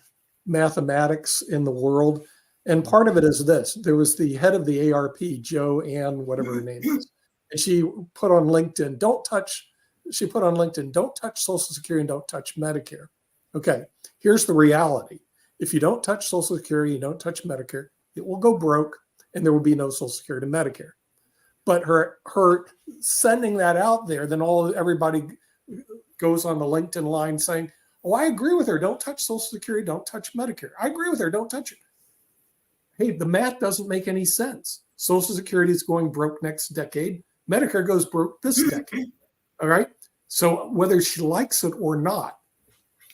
mathematics in the world. And part of it is this. There was the head of the ARP, Joe Ann, whatever her name is. And she put on LinkedIn, don't touch Social Security and don't touch Medicare. Okay, here's the reality. If you don't touch Social Security, you don't touch Medicare, it will go broke and there will be no Social Security and Medicare. But her sending that out there, then everybody goes on the LinkedIn line saying, oh, I agree with her. Don't touch Social Security. Don't touch Medicare. I agree with her. Don't touch it. Hey, the math doesn't make any sense. Social Security is going broke next decade. Medicare goes broke this decade. All right. So whether she likes it or not,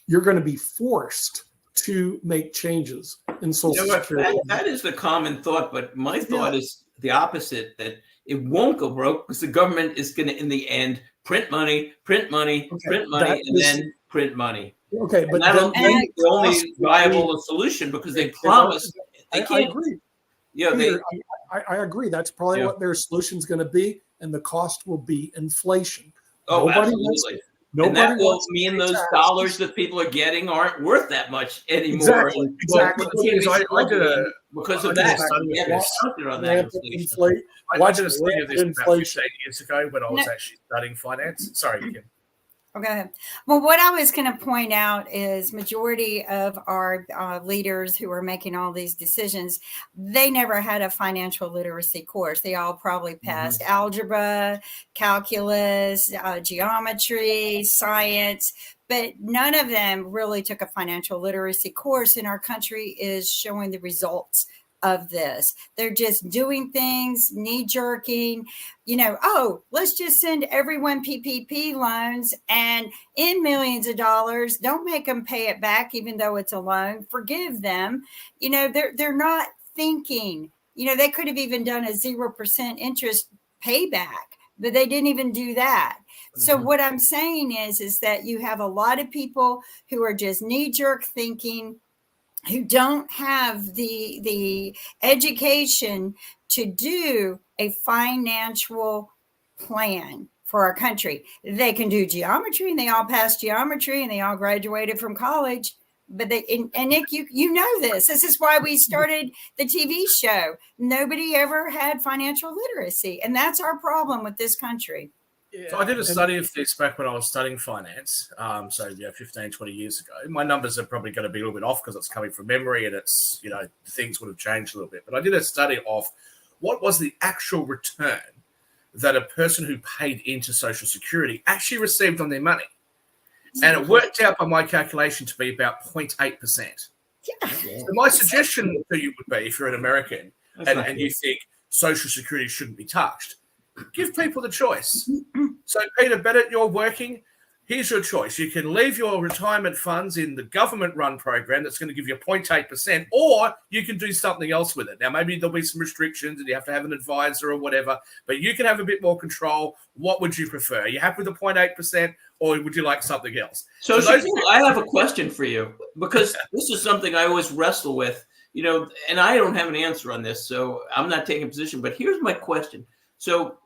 you're going to be forced to make changes in Social Security. That is the common thought, but my thought is the opposite, that it won't go broke because the government is going to, in the end, print money, and then print money. Okay, but I don't think the only viable solution because they promise they can't. I agree. Yeah, Peter, I agree. That's probably what their solution is going to be, and the cost will be inflation. Absolutely. And that will mean those dollars that people are getting aren't worth that much anymore. Exactly. Because of that. I did a study of this about 15 years ago when I was actually studying finance. Sorry, Kim. Okay. Well, what I was going to point out is majority of our leaders who are making all these decisions, they never had a financial literacy course. They all probably passed algebra, calculus, geometry, science, but none of them really took a financial literacy course. And our country is showing the results of this. They're just doing things, knee jerking, let's just send everyone PPP loans and in millions of dollars, don't make them pay it back, even though it's a loan, forgive them. They're not thinking, they could have even done a 0% interest payback, but they didn't even do that. So what I'm saying is that you have a lot of people who are just knee jerk thinking, who don't have the education to do a financial plan for our country. They can do geometry and they all passed geometry and they all graduated from college. But and Nick, you know this. This is why we started the TV show. Nobody ever had financial literacy. And that's our problem with this country. So I did a study of this back when I was studying finance, 15, 20 years ago. My numbers are probably going to be a little bit off because it's coming from memory and it's, things would have changed a little bit. But I did a study of what was the actual return that a person who paid into Social Security actually received on their money. And it worked out by my calculation to be about 0.8%. Yeah. So my suggestion to you would be, if you're an American and you think Social Security shouldn't be touched, give people the choice. So, Peter Bennett, you're working. Here's your choice. You can leave your retirement funds in the government-run program that's going to give you 0.8%, or you can do something else with it. Now, maybe there'll be some restrictions and you have to have an advisor or whatever, but you can have a bit more control. What would you prefer? Are you happy with the 0.8%, or would you like something else? So, those- Shaquille, I have a question for you, because this is something I always wrestle with, and I don't have an answer on this, so I'm not taking a position. But here's my question. So,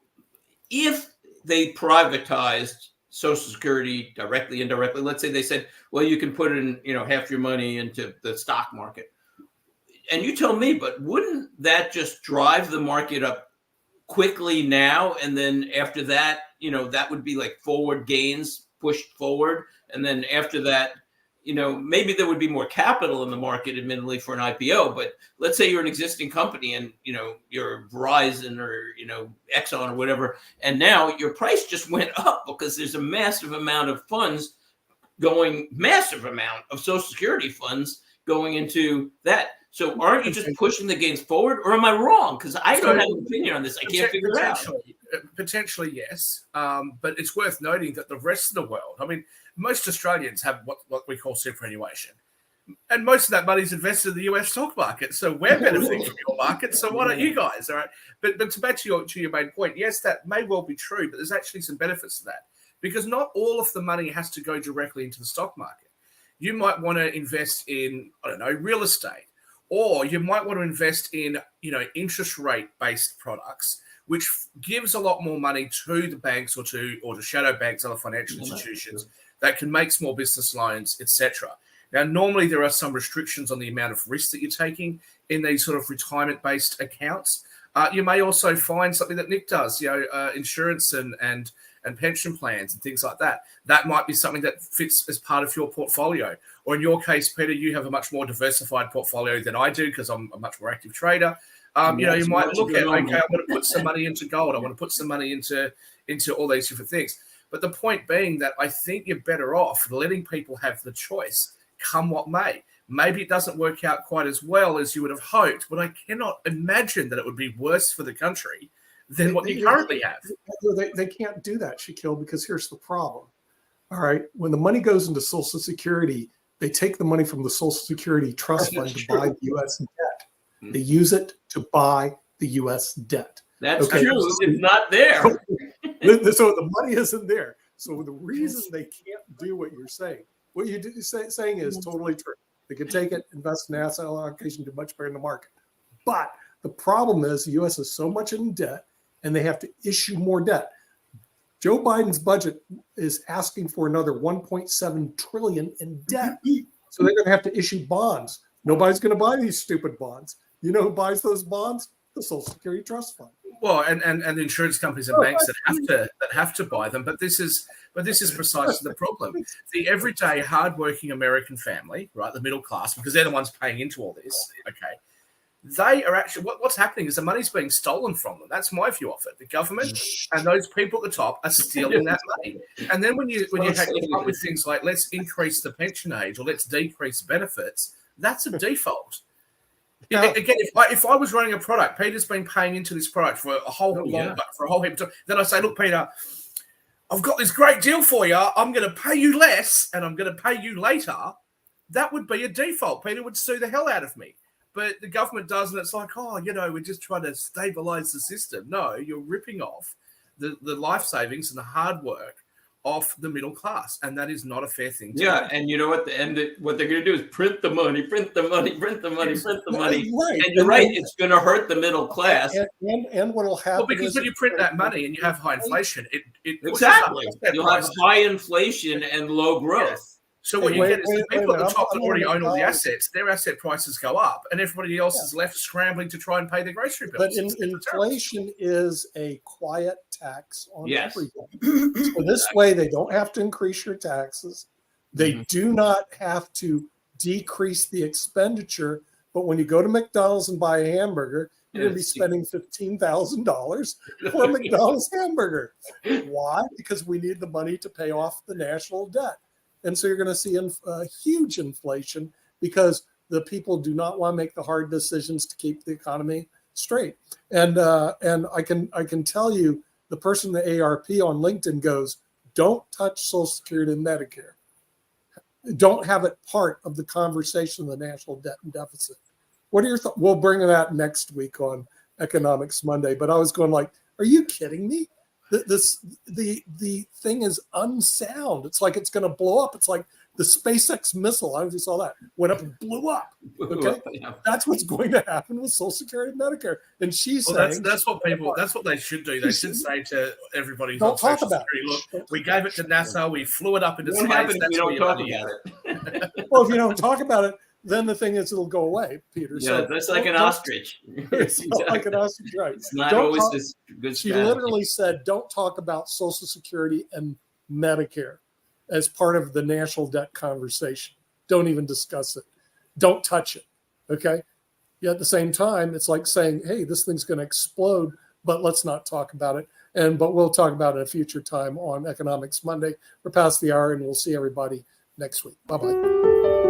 if they privatized Social Security directly, indirectly, let's say they said, well, you can put in, half your money into the stock market. And you tell me, but wouldn't that just drive the market up quickly now? And then after that, that would be like forward gains pushed forward. And then after that, maybe there would be more capital in the market, admittedly, for an IPO. But let's say you're an existing company and, you're Verizon or, Exxon or whatever. And now your price just went up because there's a massive amount of Social Security funds going into that. So aren't you just pushing the gains forward, or am I wrong? Because I don't have an opinion on this. I can't figure it out. Potentially, yes. But it's worth noting that the rest of the world, I mean, most Australians have what we call superannuation. And most of that money is invested in the US stock market. So we're benefiting from your market. So why don't you guys? All right. But back to your main point, yes, that may well be true, but there's actually some benefits to that. Because not all of the money has to go directly into the stock market. You might want to invest in, real estate. Or you might want to invest in, interest rate-based products, which gives a lot more money to the banks or to shadow banks, other financial institutions that can make small business loans, etc. Now, normally there are some restrictions on the amount of risk that you're taking in these sort of retirement-based accounts. You may also find something that Nick does, insurance and pension plans and things like that. That might be something that fits as part of your portfolio. Or in your case, Peter, you have a much more diversified portfolio than I do because I'm a much more active trader. You might look at, okay, I want to put some money into gold. I want to put some money into all these different things. But the point being that I think you're better off letting people have the choice, come what may. Maybe it doesn't work out quite as well as you would have hoped, but I cannot imagine that it would be worse for the country than what you currently have. They can't do that, Shaquille, because here's the problem. All right. When the money goes into Social Security, they take the money from the Social Security Trust Fund to buy the U.S. debt. They use it to buy the U.S. debt. That's true. It's not there. So the money isn't there. So the reason they can't do what you're saying, what you're saying is totally true. They can take it, invest in asset allocation, do much better in the market. But the problem is the U.S. is so much in debt, and they have to issue more debt. Joe Biden's budget is asking for another $1.7 trillion in debt. So they're going to have to issue bonds. Nobody's going to buy these stupid bonds. You know who buys those bonds? The Social Security Trust Fund. Well, and the insurance companies and banks that have to buy them. But this is precisely the problem. The everyday hardworking American family, right, the middle class, because they're the ones paying into all this. Okay. They are actually what's happening is the money's being stolen from them. That's my view of it. The government and those people at the top are stealing that money. And then when you come up with things like let's increase the pension age or let's decrease benefits, that's a default. Again, if I was running a product, Peter's been paying into this product for a whole heap of time. Then I say, look, Peter, I've got this great deal for you. I'm going to pay you less and I'm going to pay you later. That would be a default. Peter would sue the hell out of me. But the government does, and it's like, we're just trying to stabilize the system. No, you're ripping off the life savings and the hard work off the middle class, and that is not a fair thing to do. And you know what? What they're going to do is print the money. Right. And you're right, it's going to hurt the middle class. And what will happen? Well, because when you print that money and you have high inflation, it exactly. You'll have high inflation and low growth. Yes. So what you get is the people at the top that already own all the assets, their asset prices go up, and everybody else is left scrambling to try and pay their grocery bills. But inflation is a quiet tax on everything. So this way, they don't have to increase your taxes. They do not have to decrease the expenditure. But when you go to McDonald's and buy a hamburger, you're going to be spending $15,000 for a McDonald's hamburger. Why? Because we need the money to pay off the national debt. And so you're going to see a huge inflation because the people do not want to make the hard decisions to keep the economy straight. And I can tell you, the person in the ARP on LinkedIn goes, don't touch Social Security and Medicare. Don't have it part of the conversation of the national debt and deficit. What are your thoughts? We'll bring that next week on Economics Monday. But I was going like, are you kidding me? the thing is unsound. It's like it's going to blow up. It's like the SpaceX missile. I just saw that went up and blew up. Okay, that's what's going to happen with Social Security and Medicare. And she's saying that's what they should do. They should say to everybody who's Don't on talk Social about Security, it. look, we gave it to NASA, we flew it up into It space. won't happen if That's we where don't your talk money about is. it. Well, if you don't talk about it, then the thing is it'll go away, Peter. Yeah, So that's like an don't- ostrich. It's not like an ostrich, right? It's not Don't always talk- this good She strategy. literally said, don't talk about Social Security and Medicare as part of the national debt conversation. Don't even discuss it. Don't touch it. Okay. Yet at the same time, it's like saying, hey, this thing's going to explode, but let's not talk about it. But we'll talk about it at a future time on Economics Monday. We're past the hour and we'll see everybody next week. Bye-bye.